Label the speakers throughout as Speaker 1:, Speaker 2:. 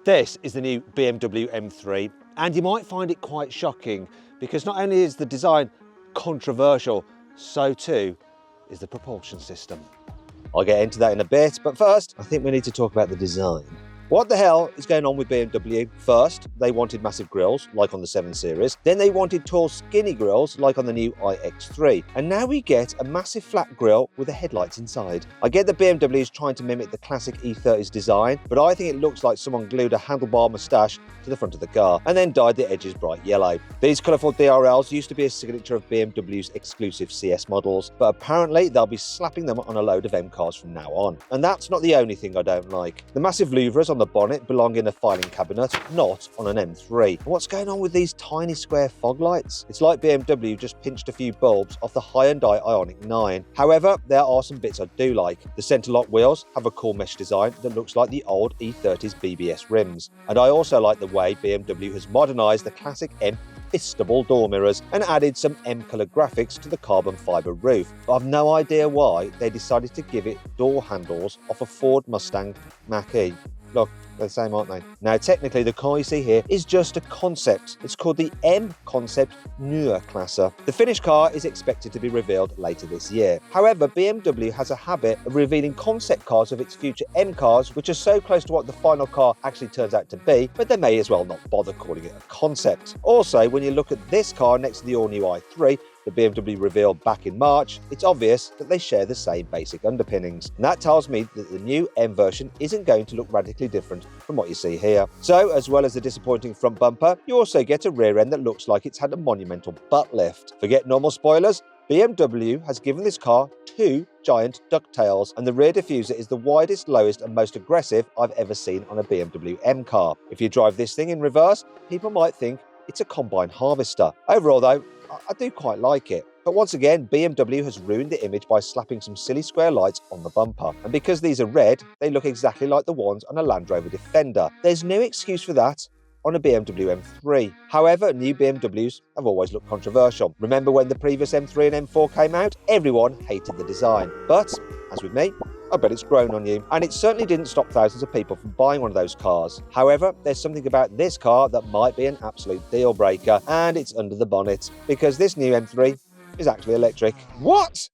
Speaker 1: This is the new BMW M3, and you might find it quite shocking because not only is the design controversial, so too is the propulsion system. I'll get into that in a bit, but first, I think we need to talk about the design. What the hell is going on with BMW? First, they wanted massive grills, like on the 7 Series. Then they wanted tall, skinny grills, like on the new iX3. And now we get a massive flat grille with the headlights inside. I get that BMW is trying to mimic the classic E30's design, but I think it looks like someone glued a handlebar moustache to the front of the car and then dyed the edges bright yellow. These colourful DRLs used to be a signature of BMW's exclusive CS models, but apparently they'll be slapping them on a load of M cars from now on. And that's not the only thing I don't like. The massive louvres on the bonnet belong in a filing cabinet, not on an M3. And what's going on with these tiny square fog lights? It's like BMW just pinched a few bulbs off the Hyundai Ioniq 9. However, there are some bits I do like. The centre lock wheels have a cool mesh design that looks like the old E30's BBS rims. And I also like the way BMW has modernised the classic M fistable door mirrors and added some M-colour graphics to the carbon fibre roof. But I've no idea why they decided to give it door handles off a Ford Mustang Mach-E. Look, they're the same, aren't they? Now, technically, the car you see here is just a concept. It's called the M Concept Neue Klasse. The finished car is expected to be revealed later this year. However, BMW has a habit of revealing concept cars of its future M cars, which are so close to what the final car actually turns out to be, but they may as well not bother calling it a concept. Also, when you look at this car next to the all-new i3, the BMW revealed back in March, it's obvious that they share the same basic underpinnings. And that tells me that the new M version isn't going to look radically different from what you see here. So, as well as the disappointing front bumper, you also get a rear end that looks like it's had a monumental butt lift. Forget normal spoilers, BMW has given this car 2 giant ducktails, and the rear diffuser is the widest, lowest and most aggressive I've ever seen on a BMW M car. If you drive this thing in reverse, people might think it's a combine harvester. Overall though, I do quite like it. But once again, BMW has ruined the image by slapping some silly square lights on the bumper. And because these are red, they look exactly like the ones on a Land Rover Defender. There's no excuse for that on a BMW M3. However, new BMWs have always looked controversial. Remember when the previous M3 and M4 came out? Everyone hated the design. But, as with me, I bet it's grown on you. And it certainly didn't stop thousands of people from buying one of those cars. However, there's something about this car that might be an absolute deal breaker, and it's under the bonnet, because this new M3 is actually electric. What?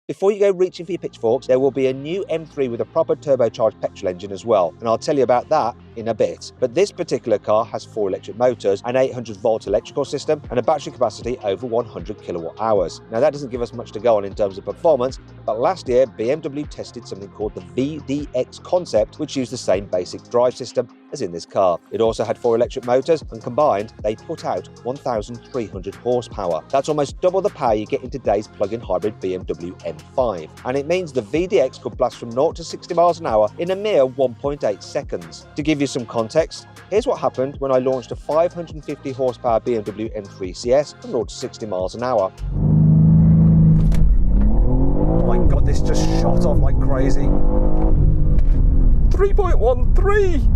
Speaker 1: Before you go reaching for your pitchforks, there will be a new M3 with a proper turbocharged petrol engine as well, and I'll tell you about that in a bit. But this particular car has 4 electric motors, an 800-volt electrical system, and a battery capacity over 100 kilowatt hours. Now that doesn't give us much to go on in terms of performance, but last year BMW tested something called the VDX Concept, which used the same basic drive system as in this car. It also had 4 electric motors, and combined they put out 1,300 horsepower. That's almost double the power you get in today's plug-in hybrid BMW M5, and it means the VDX could blast from 0 to 60 miles an hour in a mere 1.8 seconds. To give you some context, here's what happened when I launched a 550 horsepower BMW M3 CS from 0 to 60 miles an hour. Oh my god, this just shot off like crazy. 3.13!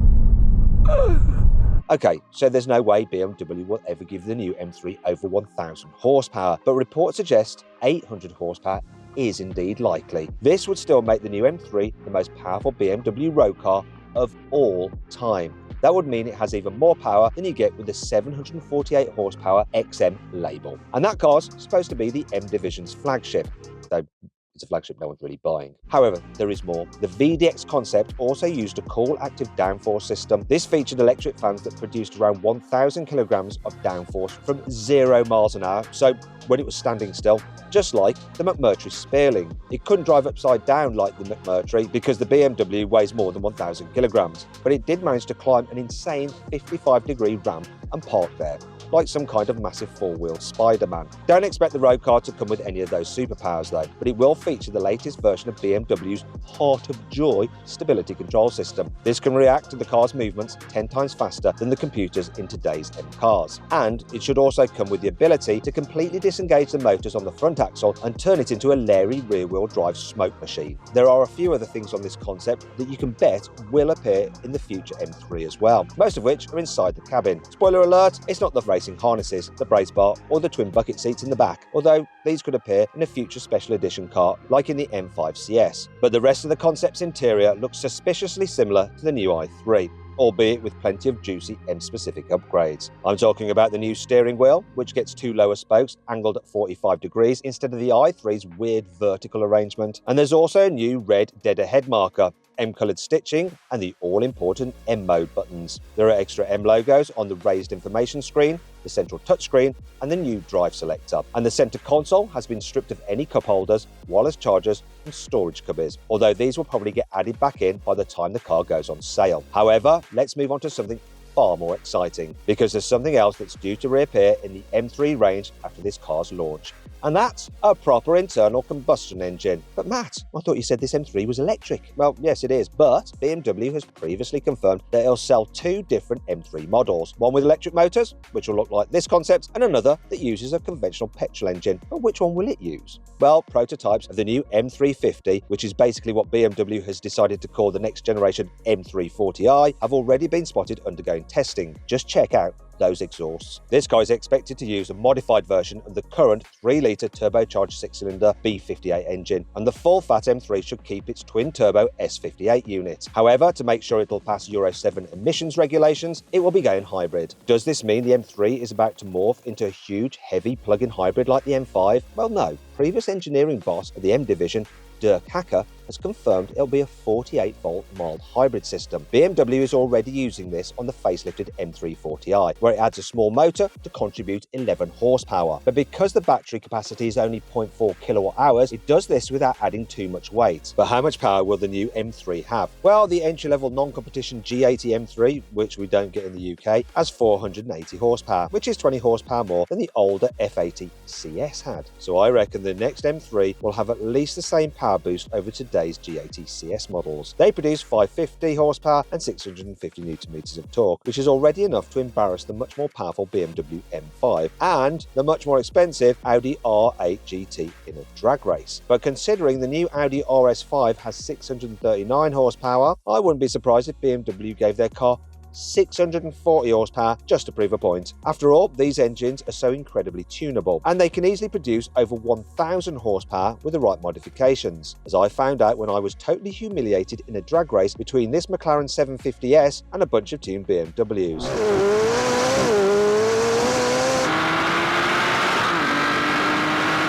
Speaker 1: Okay, so there's no way BMW will ever give the new M3 over 1,000 horsepower, but reports suggest 800 horsepower is indeed likely. This would still make the new M3 the most powerful BMW road car of all time. That would mean it has even more power than you get with the 748 horsepower XM label. And that car's supposed to be the M Division's flagship, though it's a flagship no one's really buying. However, there is more. The VDX Concept also used a cool active downforce system. This featured electric fans that produced around 1,000 kilograms of downforce from 0 miles an hour, so when it was standing still, just like the McMurtry Spearling. It couldn't drive upside down like the McMurtry because the BMW weighs more than 1,000 kilograms, but it did manage to climb an insane 55-degree ramp and park there, like some kind of massive 4-wheeled Spider-Man. Don't expect the road car to come with any of those superpowers though, but it will feature the latest version of BMW's Heart of Joy stability control system. This can react to the car's movements 10 times faster than the computers in today's M cars. And it should also come with the ability to completely disengage the motors on the front axle and turn it into a leery rear-wheel drive smoke machine. There are a few other things on this concept that you can bet will appear in the future M3 as well, most of which are inside the cabin. Spoiler alert, it's not the racing harnesses, the brace bar or the twin bucket seats in the back, although these could appear in a future special edition car like in the M5 CS. But the rest of the concept's interior looks suspiciously similar to the new i3. albeit with plenty of juicy M-specific upgrades. I'm talking about the new steering wheel, which gets 2 lower spokes angled at 45 degrees instead of the i3's weird vertical arrangement. And there's also a new red dead ahead marker, M-coloured stitching, and the all-important M-mode buttons. There are extra M logos on the raised information screen, the central touchscreen, and the new drive selector. And the centre console has been stripped of any cup holders, wireless chargers, and storage cubbies, although these will probably get added back in by the time the car goes on sale. However, let's move on to something far more exciting, because there's something else that's due to reappear in the M3 range after this car's launch. And that's a proper internal combustion engine. But Matt, I thought you said this M3 was electric. Well, yes it is, but BMW has previously confirmed that it'll sell 2 different M3 models. One with electric motors, which will look like this concept, and another that uses a conventional petrol engine. But which one will it use? Well, prototypes of the new M350, which is basically what BMW has decided to call the next generation M340i, have already been spotted undergoing testing. Just check out those exhausts. This car is expected to use a modified version of the current 3-litre turbocharged 6-cylinder B58 engine, and the full-fat M3 should keep its twin-turbo S58 unit. However, to make sure it'll pass Euro 7 emissions regulations, it will be going hybrid. Does this mean the M3 is about to morph into a huge, heavy plug-in hybrid like the M5? Well, no. Previous engineering boss of the M division, Dirk Hacker, has confirmed it'll be a 48-volt mild hybrid system. BMW is already using this on the facelifted M340i, where it adds a small motor to contribute 11 horsepower. But because the battery capacity is only 0.4 kilowatt hours, it does this without adding too much weight. But how much power will the new M3 have? Well, the entry-level non-competition G80 M3, which we don't get in the UK, has 480 horsepower, which is 20 horsepower more than the older F80 CS had. So I reckon the next M3 will have at least the same power boost over today's G80 CS models. They produce 550 horsepower and 650 Nm of torque, which is already enough to embarrass the much more powerful BMW M5 and the much more expensive Audi R8 GT in a drag race. But considering the new Audi RS5 has 639 horsepower, I wouldn't be surprised if BMW gave their car 640 horsepower just to prove a point. After all, these engines are so incredibly tunable, and they can easily produce over 1000 horsepower with the right modifications, as I found out when I was totally humiliated in a drag race between this McLaren 750S and a bunch of tuned BMWs.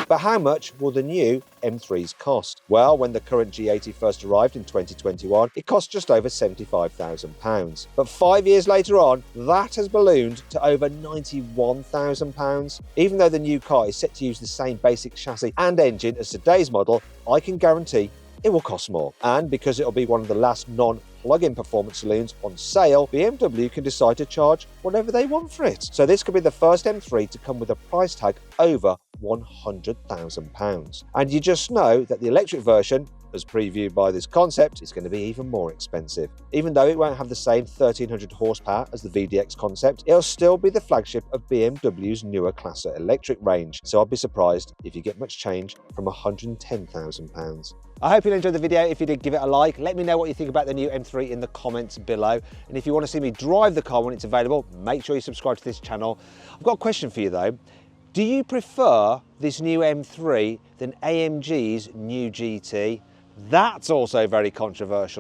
Speaker 1: But how much will the new M3s cost? Well, when the current G80 first arrived in 2021, it cost just over £75,000. But 5 years later on, that has ballooned to over £91,000. Even though the new car is set to use the same basic chassis and engine as today's model, I can guarantee it will cost more. And because it'll be one of the last non-plug-in performance saloons on sale, BMW can decide to charge whatever they want for it. So this could be the first M3 to come with a price tag over £100,000. And you just know that the electric version, as previewed by this concept, is going to be even more expensive. Even though it won't have the same 1300 horsepower as the VDX concept, it'll still be the flagship of BMW's newer Klasse electric range. So I'd be surprised if you get much change from £110,000. I hope you enjoyed the video. If you did, give it a like. Let me know what you think about the new M3 in the comments below. And if you want to see me drive the car when it's available, make sure you subscribe to this channel. I've got a question for you though. Do you prefer this new M3 than AMG's new GT? That's also very controversial.